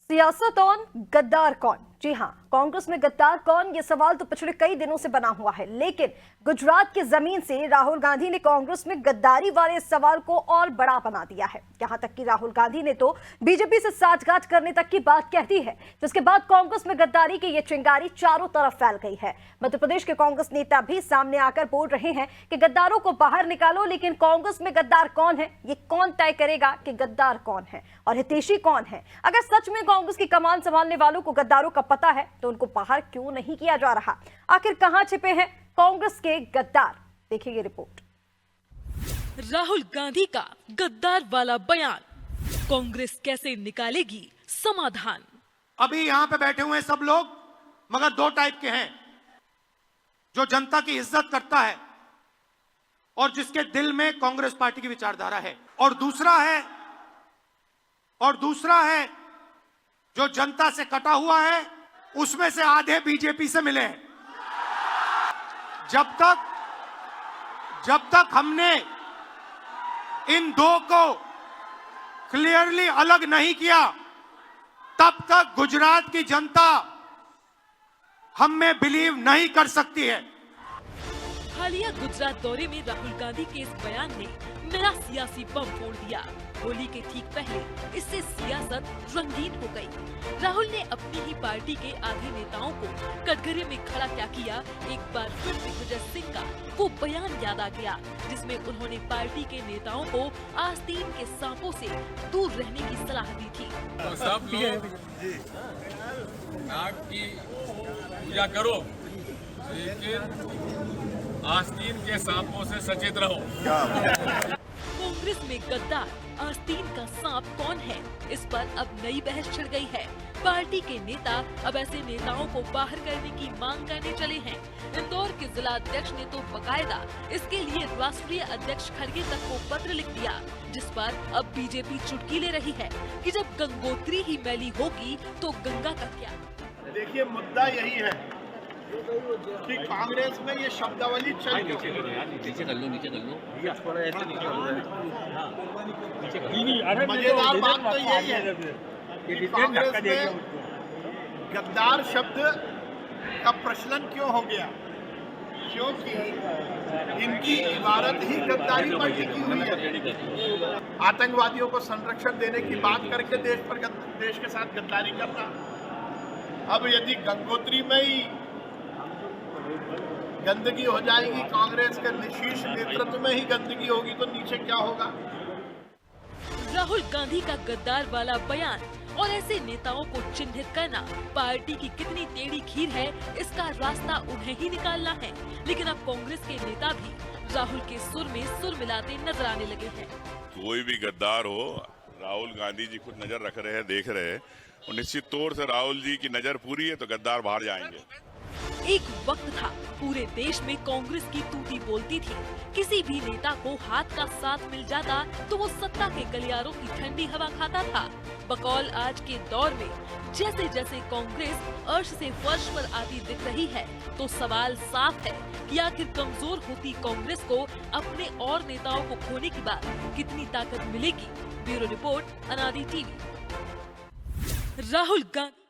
सियासत कौन, गद्दार कौन? जी हां, कांग्रेस में गद्दार कौन, ये सवाल तो पिछले कई दिनों से बना हुआ है। लेकिन गुजरात की जमीन से राहुल गांधी ने कांग्रेस में गद्दारी वाले सवाल को और बड़ा बना दिया है। यहां तक कि राहुल गांधी ने तो बीजेपी से साठगांठ करने तक की बात कह दी है, जिसके बाद कांग्रेस में गद्दारी की ये चिंगारी चारों तरफ फैल गई है। मध्य प्रदेश के कांग्रेस नेता भी सामने आकर बोल रहे हैं कि गद्दारों को बाहर निकालो, लेकिन कांग्रेस में गद्दार कौन है, ये कौन तय करेगा कि गद्दार कौन है और हितैषी कौन है? अगर सच में कांग्रेस की कमान संभालने वालों को गद्दारों का पता है तो उनको बाहर क्यों नहीं किया जा रहा? आखिर कहां छिपे हैं कांग्रेस के गद्दार? देखिए ये रिपोर्ट। राहुल गांधी का गद्दार वाला बयान, कांग्रेस कैसे निकालेगी समाधान? अभी यहां पे बैठे हुए सब लोग मगर दो टाइप के हैं, जो जनता की इज्जत करता है और जिसके दिल में कांग्रेस पार्टी की विचारधारा है, और दूसरा है जो जनता से कटा हुआ है, उसमें से आधे बीजेपी से मिले हैं। जब तक हमने इन दो को क्लियरली अलग नहीं किया, तब तक गुजरात की जनता हम में बिलीव नहीं कर सकती है। हालिया गुजरात दौरे में राहुल गांधी के इस बयान ने नया सियासी बम फोड़ दिया। होली के ठीक पहले इससे सियासत रंगीन हो गई। राहुल ने अपनी ही पार्टी के आधे नेताओं को कटघरे में खड़ा क्या किया, एक बार फिर दिग्विजय सिंह का वो बयान याद आ गया, जिसमें उन्होंने पार्टी के नेताओं को आस्तीन के सांपों से दूर रहने की सलाह दी थी। तो सब लोग नाग की पूजा करो, लेकिन आस्तीन के सांपों से सचेत रहो। कांग्रेस में गद्दार आस्तीन का सांप कौन है, इस पर अब नई बहस छिड़ गई है। पार्टी के नेता अब ऐसे नेताओं को बाहर करने की मांग करने चले हैं। इंदौर के जिला अध्यक्ष ने तो बकायदा इसके लिए राष्ट्रीय अध्यक्ष खड़गे तक को पत्र लिख दिया, जिस पर अब बीजेपी चुटकी ले रही है कि जब गंगोत्री ही मैली होगी तो गंगा का क्या? देखिए, मुद्दा यही है कि कांग्रेस में ये शब्दावली चल रही है। मजेदार बात तो यही है कि कांग्रेस में गद्दार शब्द का प्रचलन क्यों हो गया, क्योंकि इनकी इबारत ही गद्दारी पर टिकी हुई है। आतंकवादियों को संरक्षण देने की बात करके देश के साथ गद्दारी करना। अब यदि गंगोत्री में ही गंदगी हो जाएगी, कांग्रेस के शीर्ष नेतृत्व में ही गंदगी होगी, तो नीचे क्या होगा? राहुल गांधी का गद्दार वाला बयान और ऐसे नेताओं को चिन्हित करना पार्टी की कितनी टेढ़ी खीर है, इसका रास्ता उन्हें ही निकालना है। लेकिन अब कांग्रेस के नेता भी राहुल के सुर में सुर मिलाते नजर आने लगे हैं। कोई भी गद्दार हो, राहुल गांधी जी खुद नजर रख रहे हैं, देख रहे हैं, और निश्चित तौर से राहुल जी की नजर पूरी है तो गद्दार बाहर जाएंगे। एक वक्त था पूरे देश में कांग्रेस की तूती बोलती थी। किसी भी नेता को हाथ का साथ मिल जाता तो वो सत्ता के गलियारों की ठंडी हवा खाता था। बकौल आज के दौर में जैसे जैसे कांग्रेस अर्श से फर्श पर आती दिख रही है, तो सवाल साफ है कि आखिर कमजोर होती कांग्रेस को अपने और नेताओं को खोने के बाद कितनी ताकत मिलेगी? ब्यूरो रिपोर्ट, अनादि टीवी। राहुल गांधी